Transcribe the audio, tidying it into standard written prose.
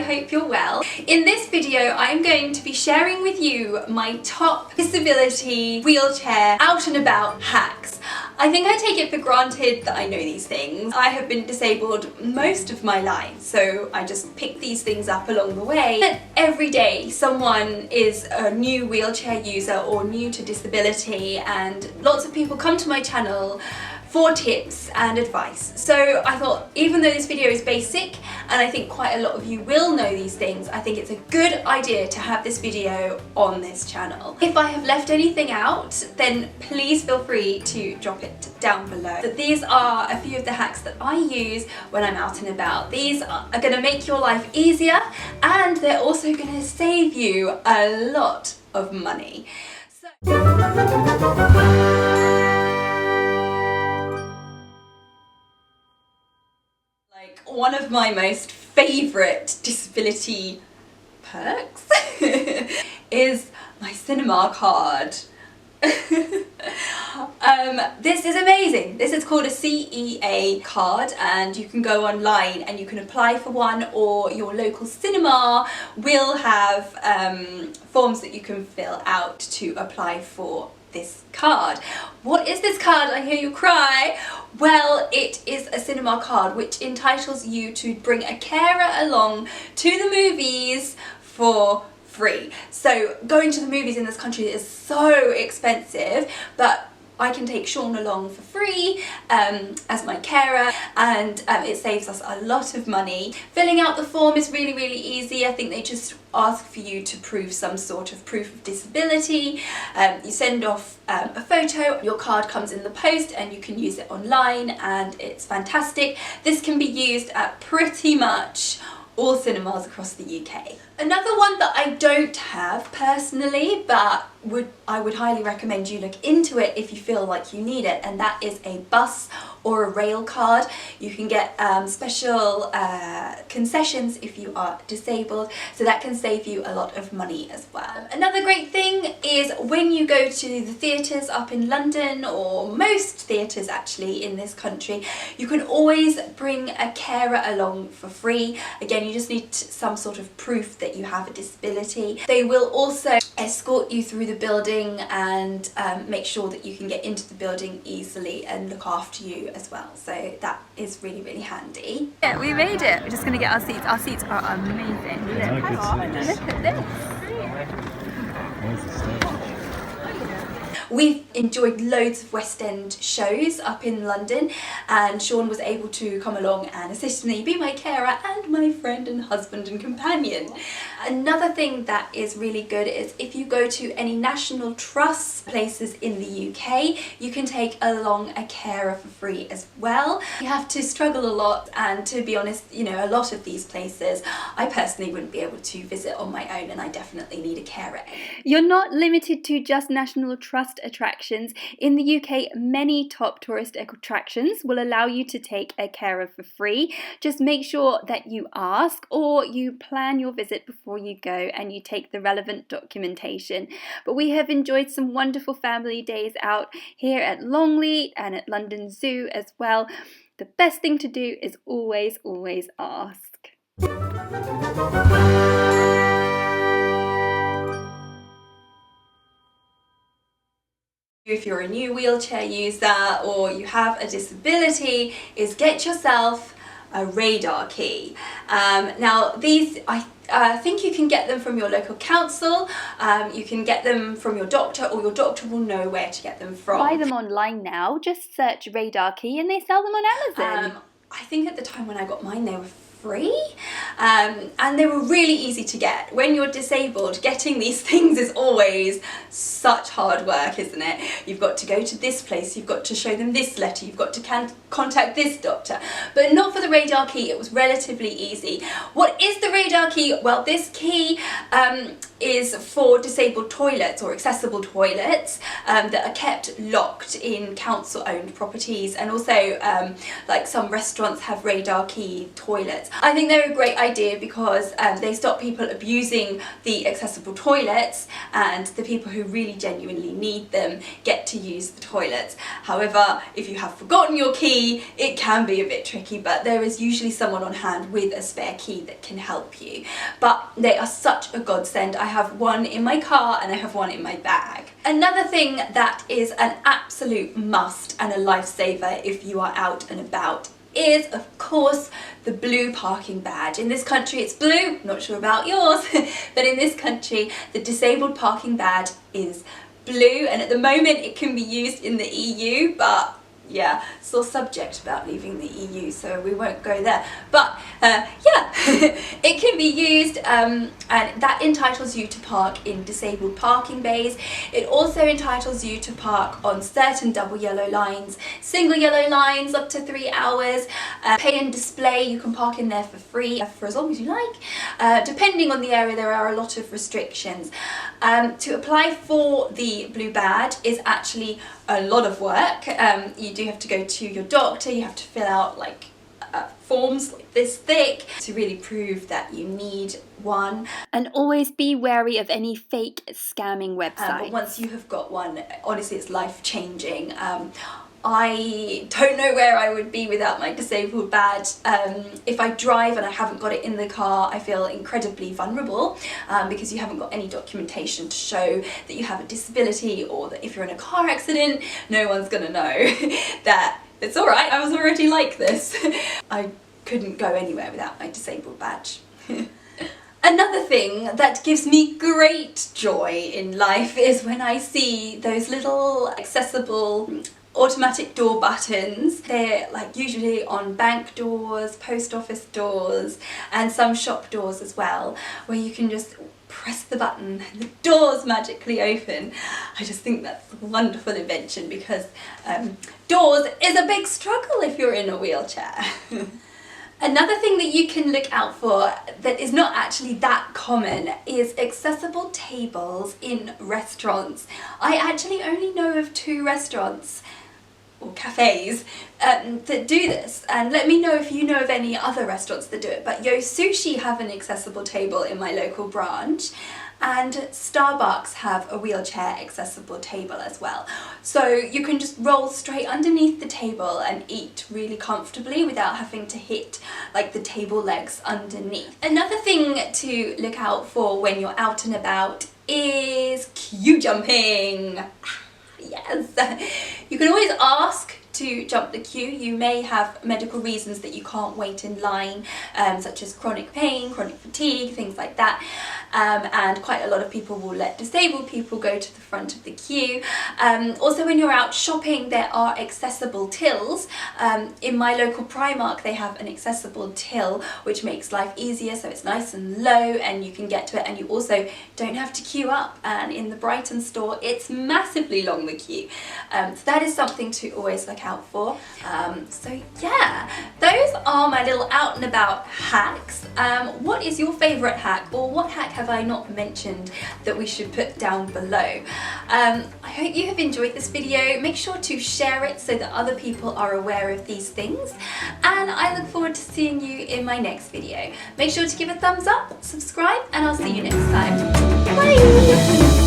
hope you're well. In this video I'm going to be sharing with you my top disability wheelchair out and about hacks. I think I take it for granted that I know these things. I have been disabled most of my life, so I just pick these things up along the way. But every day someone is a new wheelchair user or new to disability, and lots of people come to my channel for tips and advice. So I thought, even though this video is basic and I think quite a lot of you will know these things, I think it's a good idea to have this video on this channel. If I have left anything out, then please feel free to drop it down below. But these are a few of the hacks that I use when I'm out and about. These are going to make your life easier, and they're also going to save you a lot of money. One of my most favourite disability perks is my cinema card. This is amazing. This is called a CEA card, and you can go online and you can apply for one, or your local cinema will have forms that you can fill out to apply for this card. What is this card? I hear you cry. Well, it is a cinema card which entitles you to bring a carer along to the movies for free. So going to the movies in this country is so expensive, but I can take Sean along for free as my carer, and it saves us a lot of money. Filling out the form is really, really easy. I think they just ask for you to prove some sort of proof of disability. You send off a photo, your card comes in the post, and you can use it online, and it's fantastic. This can be used at pretty much all cinemas across the UK. Another one that I don't have personally, but I would highly recommend you look into it if you feel like you need it, and that is a bus or a rail card. You can get special concessions if you are disabled, so that can save you a lot of money as well. Another great thing is when you go to the theatres up in London, or most theatres actually in this country, you can always bring a carer along for free. Again, you just need some sort of proof that you have a disability. They will also escort you through the building and make sure that you can get into the building easily and look after you as well. So that is really, really handy. Yeah, we made it. We're just going to get our seats. Our seats are amazing. Look at this. We've enjoyed loads of West End shows up in London, and Sean was able to come along and assist me, be my carer and my friend and husband and companion. Another thing that is really good is if you go to any National Trust places in the UK, you can take along a carer for free as well. You have to struggle a lot, and to be honest, you know, a lot of these places I personally wouldn't be able to visit on my own, and I definitely need a carer. You're not limited to just National Trust attractions. In the UK, many top tourist attractions will allow you to take a carer for free. Just make sure that you ask, or you plan your visit before you go and you take the relevant documentation. But we have enjoyed some wonderful family days out here at Longleat and at London Zoo as well. The best thing to do is always, always ask. If you're a new wheelchair user or you have a disability, is get yourself a radar key. Now these, I think you can get them from your local council, you can get them from your doctor, or your doctor will know where to get them from. Buy them online now, just search radar key and they sell them on Amazon. I think at the time when I got mine they were free, and they were really easy to get. When you're disabled, getting these things is always such hard work, isn't it? You've got to go to this place, you've got to show them this letter, you've got to contact this doctor, but not for the radar key. It was relatively easy. What is the radar key? Well, this key is for disabled toilets or accessible toilets that are kept locked in council-owned properties, and also like some restaurants have radar key toilets. I think they're a great idea because they stop people abusing the accessible toilets, and the people who really genuinely need them get to use the toilets. However, if you have forgotten your key, it can be a bit tricky, but there is usually someone on hand with a spare key that can help you. But they are such a godsend. I have one in my car and I have one in my bag. Another thing that is an absolute must and a lifesaver if you are out and about is, of course, the blue parking badge. In this country it's blue, not sure about yours, but in this country the disabled parking badge is blue, and at the moment it can be used in the EU, but yeah, sore subject about leaving the EU, so we won't go there. But yeah, it can be used and that entitles you to park in disabled parking bays. It also entitles you to park on certain double yellow lines, single yellow lines up to 3 hours. Pay and display, you can park in there for free for as long as you like. Depending on the area, there are a lot of restrictions. To apply for the blue badge is actually a lot of work. You do have to go to your doctor, you have to fill out like forms like this thick to really prove that you need one. And always be wary of any fake scamming websites. But once you have got one, honestly it's life-changing. I don't know where I would be without my disabled badge. If I drive and I haven't got it in the car, I feel incredibly vulnerable because you haven't got any documentation to show that you have a disability, or that if you're in a car accident, no one's gonna know that it's alright, I was already like this. I couldn't go anywhere without my disabled badge. Another thing that gives me great joy in life is when I see those little accessible automatic door buttons. They're like usually on bank doors, post office doors, and some shop doors as well, where you can just press the button and the doors magically open. I just think that's a wonderful invention because doors is a big struggle if you're in a wheelchair. Another thing that you can look out for that is not actually that common is accessible tables in restaurants. I actually only know of 2 restaurants or cafes that do this, and let me know if you know of any other restaurants that do it. But Yo Sushi have an accessible table in my local branch, and Starbucks have a wheelchair accessible table as well. So you can just roll straight underneath the table and eat really comfortably without having to hit like the table legs underneath. Another thing to look out for when you're out and about is queue jumping. Yes, you can always ask to jump the queue. You may have medical reasons that you can't wait in line, such as chronic pain, chronic fatigue, things like that. And quite a lot of people will let disabled people go to the front of the queue. Also, when you're out shopping, there are accessible tills. In my local Primark, they have an accessible till, which makes life easier, so it's nice and low and you can get to it, and you also don't have to queue up. And in the Brighton store, it's massively long, the queue. So that is something to always look out for. So yeah, those are my little out and about hacks. What is your favourite hack, or what hack have I not mentioned that we should put down below? I hope you have enjoyed this video. Make sure to share it so that other people are aware of these things, and I look forward to seeing you in my next video. Make sure to give a thumbs up, subscribe, and I'll see you next time. Bye!